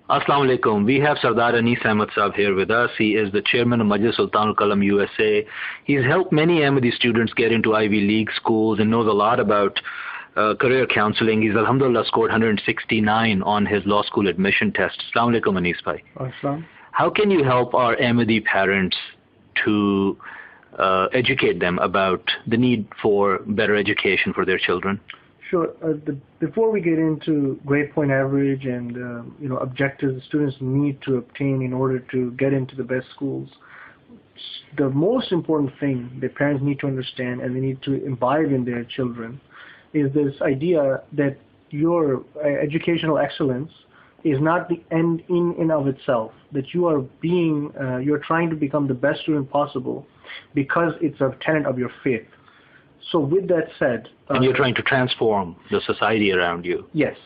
Assalamu alaikum. We have Sardar Anis Ahmad Saab here with us. He is the chairman of Majlis Sultan al-Qalam USA. He's helped many Ahmadi students get into Ivy League schools and knows a lot about career counseling. He's alhamdulillah scored 169 on his law school admission test. Assalamu alaikum, Anis bhai. Assalam. How can you help our Ahmadi parents to educate them about the need for better education for their children? Sure. Before we get into grade point average and objectives students need to obtain in order to get into the best schools, the most important thing that parents need to understand and they need to imbibe in their children is this idea that your educational excellence is not the end in and of itself, that you are you're trying to become the best student possible because it's a tenet of your faith. So with that said... and you're trying to transform the society around you. Yes.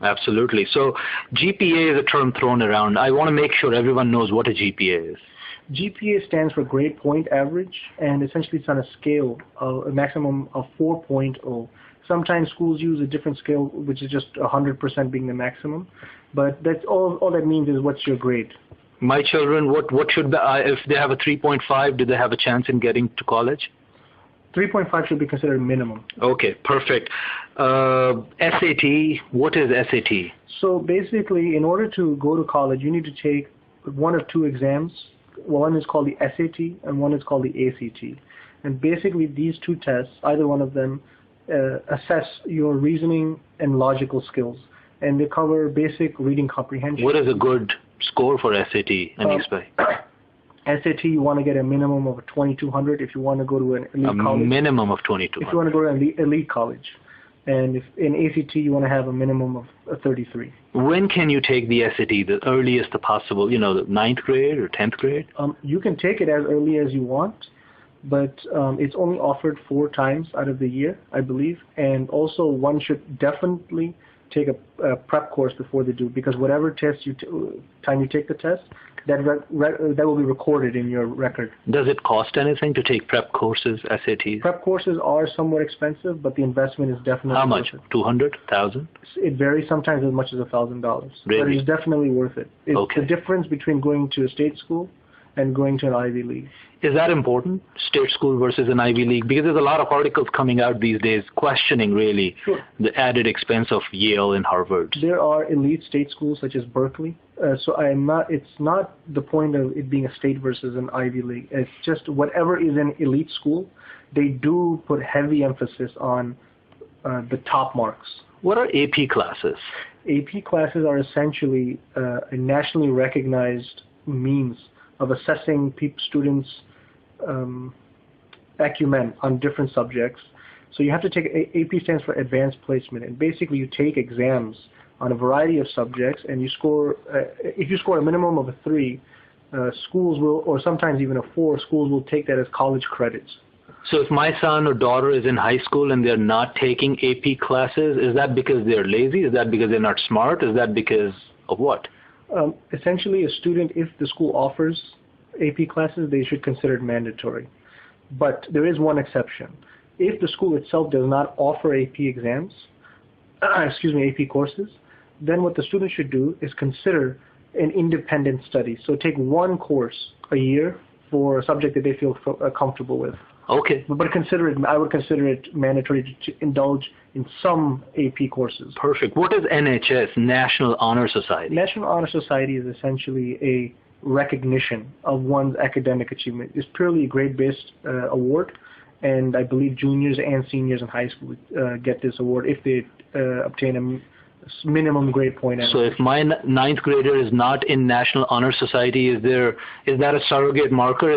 Absolutely. So GPA is a term thrown around. I want to make sure everyone knows what a GPA is. GPA stands for grade point average, and essentially it's on a scale, a maximum of 4.0. Sometimes schools use a different scale, which is just 100% being the maximum. But that's all that means is what's your grade. My children, what should if they have a 3.5, do they have a chance in getting to college? 3.5 should be considered minimum. Okay, perfect. SAT, what is SAT? So basically, in order to go to college, you need to take one of two exams. One is called the SAT and one is called the ACT. And basically these two tests, either one of them, assess your reasoning and logical skills. And they cover basic reading comprehension. What is a good score for SAT, Anis bhai? SAT, you want to get a minimum of 2,200 if you want to go to an elite college. A minimum of 2,200. If you want to go to an elite college. And if in ACT, you want to have a minimum of 33. When can you take the SAT, the earliest possible, the 9th grade or 10th grade? You can take it as early as you want, but it's only offered 4 times out of the year, I believe. And also, one should definitely take a prep course before they do, because whatever test time you take the test, that will be recorded in your record. Does it cost anything to take prep courses, SATs? Prep courses are somewhat expensive, but the investment is definitely How much? worth it. 200, 1,000? It varies, sometimes as much as $1,000. Really? But it's definitely worth it. It's okay. The difference between going to a state school and going to an Ivy League. Is that important, state school versus an Ivy League? Because there's a lot of articles coming out these days questioning really the added expense of Yale and Harvard. There are elite state schools such as Berkeley. It's not the point of it being a state versus an Ivy League. It's just whatever is an elite school, they do put heavy emphasis on the top marks. What are AP classes? AP classes are essentially a nationally recognized means of assessing students' acumen on different subjects. So you have to take, AP stands for Advanced Placement, and basically you take exams on a variety of subjects, and you score, if you score a minimum of a 3, schools will, or sometimes even a 4, schools will take that as college credits. So if my son or daughter is in high school and they're not taking AP classes, is that because they're lazy? Is that because they're not smart? Is that because of what? Essentially, a student, if the school offers AP classes, they should consider it mandatory. But there is one exception. If the school itself does not offer AP exams, AP courses, then what the student should do is consider an independent study. So take one course a year for a subject that they feel comfortable with. Okay. But I would consider it mandatory to indulge in some AP courses. Perfect. What is NHS, National Honor Society? National Honor Society is essentially a recognition of one's academic achievement. It's purely a grade-based award, and I believe juniors and seniors in high school get this award if they obtain a minimum grade point. So if my 9th grader is not in National Honor Society, is that a surrogate marker?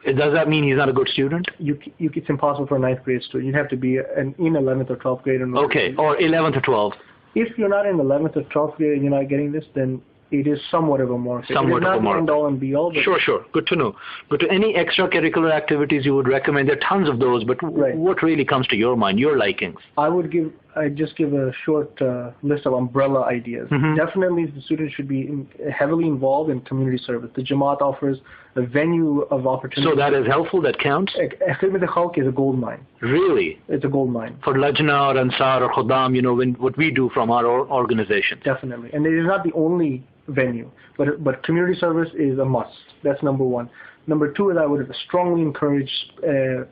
Does that mean he's not a good student? It's impossible for a 9th grade student. You'd have to be in 11th or 12th grade. Okay, or 11th or 12th. If you're not in 11th or 12th grade and you're not getting this, then it is somewhat of a marker. Somewhat of a marker. It is not the end all and be all. Sure. Good to know. But to any extracurricular activities you would recommend, there are tons of those, but what really comes to your mind, your likings? I would give I just give a short list of umbrella ideas. Definitely, the students should be heavily involved in community service. The Jamaat offers a venue of opportunity. So that is helpful. That counts. Khidmat al-Khalq is a gold mine. Really? It's a gold mine. For Lajna or Ansar or Khuddam, what we do from our organization. Definitely, and it is not the only venue, but community service is a must. That's number one. Number two is I would strongly encourage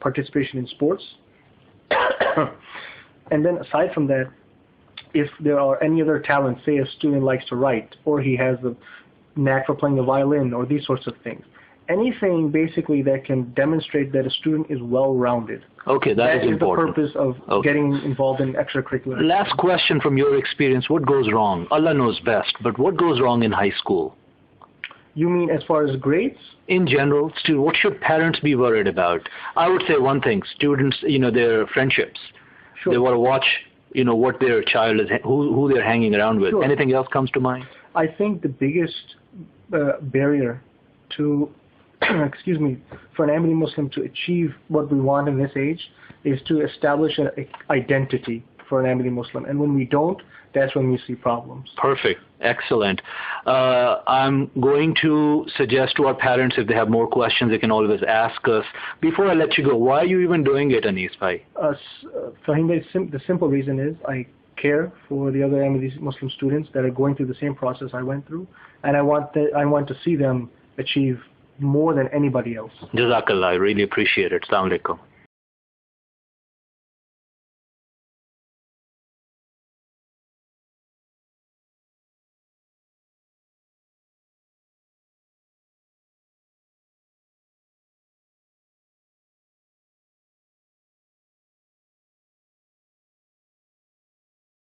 participation in sports. And then aside from that, if there are any other talents, say a student likes to write, or he has a knack for playing the violin, or these sorts of things, anything basically that can demonstrate that a student is well-rounded. Okay, that is important. That is the purpose of getting involved in extracurricular. Last question from your experience, what goes wrong? Allah knows best, but what goes wrong in high school? You mean as far as grades? In general, what should parents be worried about? I would say one thing, students, their friendships. Sure. They want to watch, what their child is, who they're hanging around with. Sure. Anything else comes to mind? I think the biggest barrier to, for an Ahmadi Muslim to achieve what we want in this age is to establish an identity for an Ahmadi Muslim. And when we don't, that's when we see problems. Perfect. Excellent. I'm going to suggest to our parents, if they have more questions, they can always ask us. Before I let you go, why are you even doing it, Anis Bhai? Fahim, the simple reason is I care for the other Ahmadi Muslim students that are going through the same process I went through, and I want to see them achieve more than anybody else. Jazakallah. I really appreciate it. Assalamu alaikum.